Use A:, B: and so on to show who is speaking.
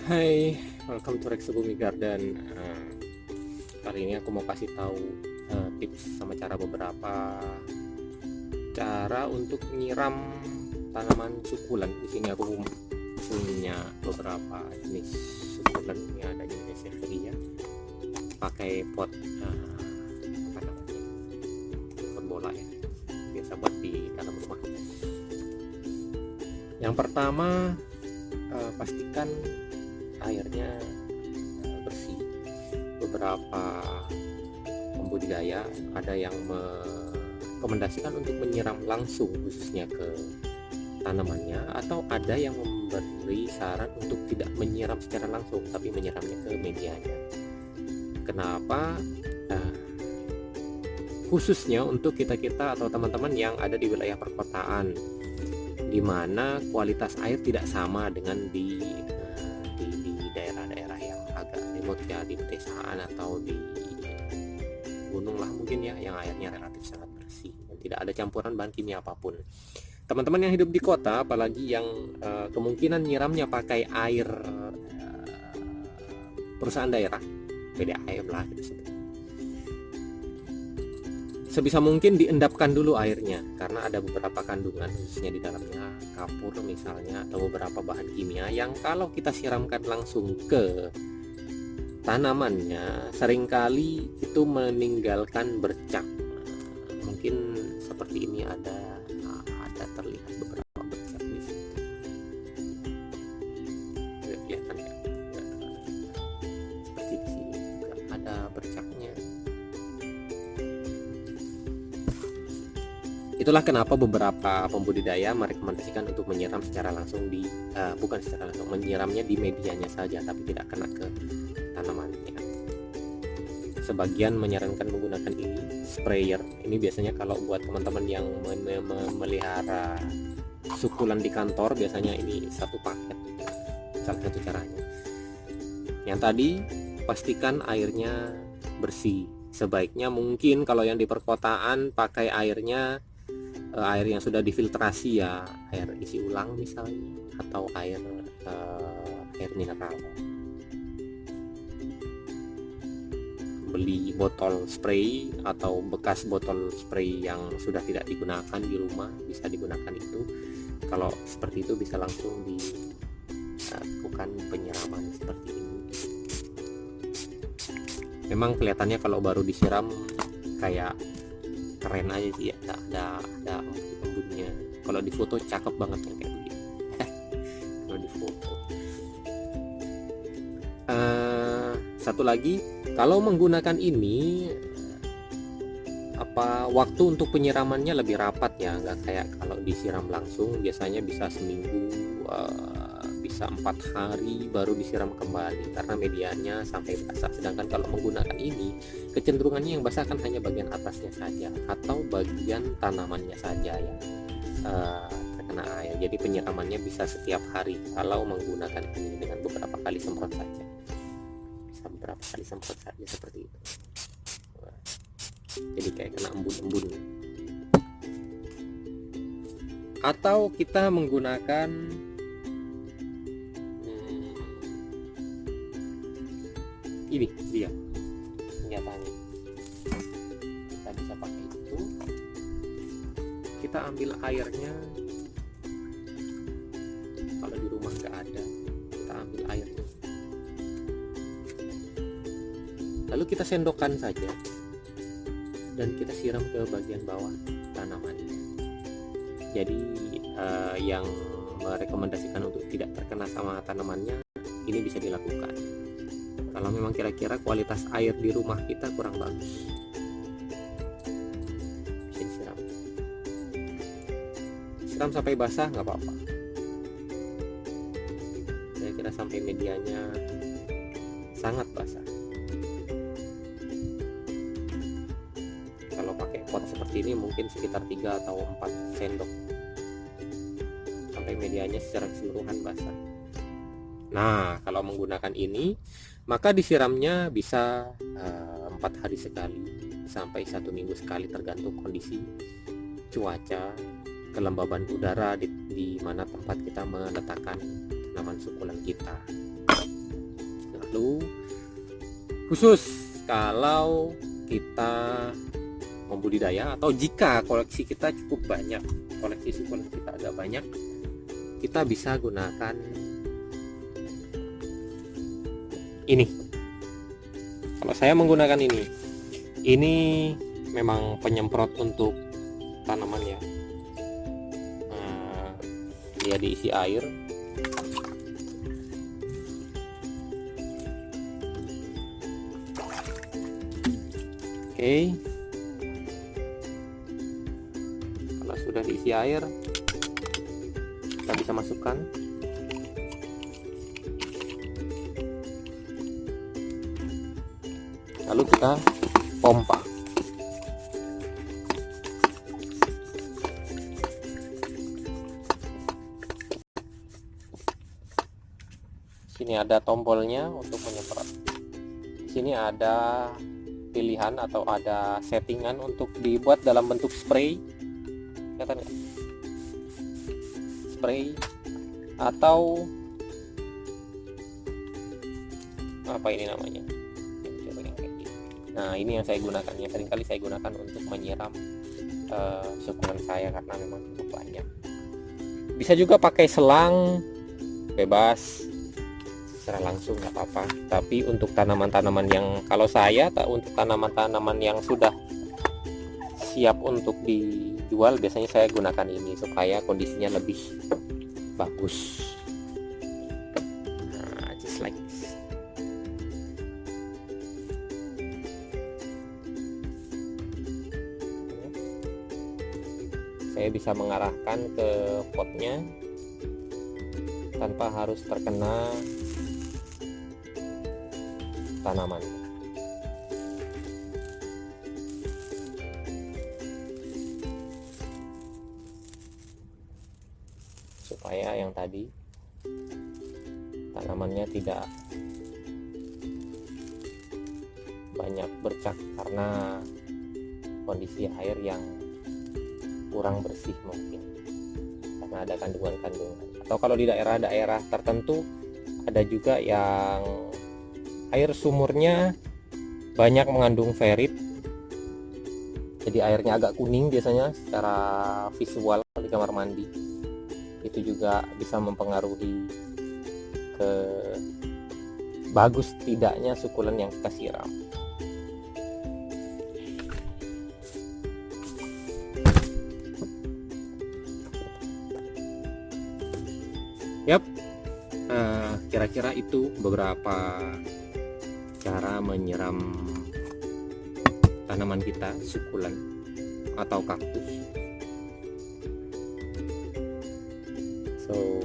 A: Hai, welcome to Rex Bumi Garden. Kali ini aku mau kasih tahu tips sama beberapa cara untuk nyiram tanaman sukulen. Di sini aku punya beberapa jenis sukulen. Ini ada jenis Severia, pakai pot apa namanya, pot bola ya, biasa buat di dalam rumah. Yang pertama, pastikan airnya bersih. Beberapa pembudidaya ada yang merekomendasikan untuk menyiram langsung khususnya ke tanamannya, atau ada yang memberi saran untuk tidak menyiram secara langsung tapi menyiramnya ke medianya. Kenapa? Khususnya untuk kita atau teman-teman yang ada di wilayah perkotaan, di mana kualitas air tidak sama dengan di daerah-daerah yang agak remote ya, di pedesaan atau di gunung lah mungkin ya, yang airnya relatif sangat bersih dan tidak ada campuran bahan kimia apapun. Teman-teman yang hidup di kota, apalagi yang kemungkinan nyiramnya pakai air perusahaan daerah, PDAM lah gitu, sebisa mungkin diendapkan dulu airnya, karena ada beberapa kandungan khususnya di dalamnya, kapur misalnya, atau beberapa bahan kimia yang kalau kita siramkan langsung ke tanamannya seringkali itu meninggalkan bercak. Mungkin seperti ini ada terlihat beberapa bercak di sini. Kelihatan ya? Seperti di sini juga ada bercaknya. Itulah kenapa beberapa pembudidaya merekomendasikan untuk menyiram secara langsung bukan secara langsung, menyiramnya di medianya saja, tapi tidak kena ke tanamannya. Sebagian menyarankan menggunakan ini sprayer. Ini biasanya kalau buat teman-teman yang memelihara sukulen di kantor, biasanya ini satu paket, salah satu caranya. Yang tadi, pastikan airnya bersih. Sebaiknya mungkin kalau yang di perkotaan pakai air yang sudah difiltrasi ya, air isi ulang misalnya, atau air mineral. Beli botol spray atau bekas botol spray yang sudah tidak digunakan di rumah, bisa digunakan itu. Kalau seperti itu bisa langsung dilakukan penyiraman seperti ini. Memang kelihatannya kalau baru disiram kayak keren aja sih ya, ada embunnya. Kalau di foto cakep banget yang kayak begini. Kalau di foto. Satu lagi, kalau menggunakan ini waktu untuk penyiramannya lebih rapat ya, nggak kayak kalau disiram langsung biasanya bisa seminggu, bisa 4 hari baru disiram kembali karena medianya sampai basah. Sedangkan kalau menggunakan ini, kecenderungannya yang basah kan hanya bagian atasnya saja atau bagian tanamannya saja yang terkena air. Jadi penyiramannya bisa setiap hari kalau menggunakan ini dengan beberapa kali semprot saja. Beberapa kali semprot saja seperti itu. Jadi kayak kena embun-embun. Atau kita menggunakan ini dia senjatanya. Kita bisa pakai itu. Kita ambil airnya. Kalau di rumah nggak ada, kita ambil airnya. Lalu kita sendokkan saja dan kita siram ke bagian bawah tanamannya. Jadi yang merekomendasikan untuk tidak terkena sama tanamannya, ini bisa dilakukan. Kalau memang kira-kira kualitas air di rumah kita kurang bagus, bisa disiram. Siram sampai basah nggak apa-apa. Kira-kira sampai medianya sangat basah. Pot seperti ini mungkin sekitar 3 atau 4 sendok sampai medianya secara keseluruhan basah. Nah, kalau menggunakan ini maka disiramnya bisa 4 hari sekali sampai 1 minggu sekali, tergantung kondisi cuaca, kelembaban udara di mana tempat kita meletakkan tanaman sukulen kita. perlu, khusus kalau kita membudidaya atau jika koleksi kita cukup banyak, koleksi sukulen kita agak banyak, kita bisa gunakan ini. Kalau saya menggunakan ini memang penyemprot untuk tanaman ya. Dia diisi air. Oke. Kalau sudah diisi air, kita bisa masukkan. Lalu kita pompa. Sini ada tombolnya untuk menyemprot. Sini ada pilihan atau ada settingan untuk dibuat dalam bentuk spray. Kelihatan nggak? Spray atau apa ini namanya? Nah, ini yang saya gunakan, yang seringkali saya gunakan untuk menyiram sukulen saya karena memang cukup banyak. Bisa juga pakai selang, bebas, secara langsung nggak apa-apa. Tapi untuk tanaman-tanaman yang, kalau saya untuk tanaman-tanaman yang sudah siap untuk dijual, biasanya saya gunakan ini supaya kondisinya lebih bagus. Nah, just like this. Saya bisa mengarahkan ke potnya tanpa harus terkena tanaman. Supaya yang tadi tanamannya tidak banyak bercak karena kondisi air yang kurang bersih mungkin karena ada kandungan-kandungan. Atau kalau di daerah-daerah tertentu ada juga yang air sumurnya banyak mengandung ferit, jadi airnya agak kuning biasanya secara visual di kamar mandi. Itu juga bisa mempengaruhi ke bagus tidaknya sukulen yang kita siram. Yap, kira-kira itu beberapa cara menyiram tanaman kita, sukulen atau kaktus. So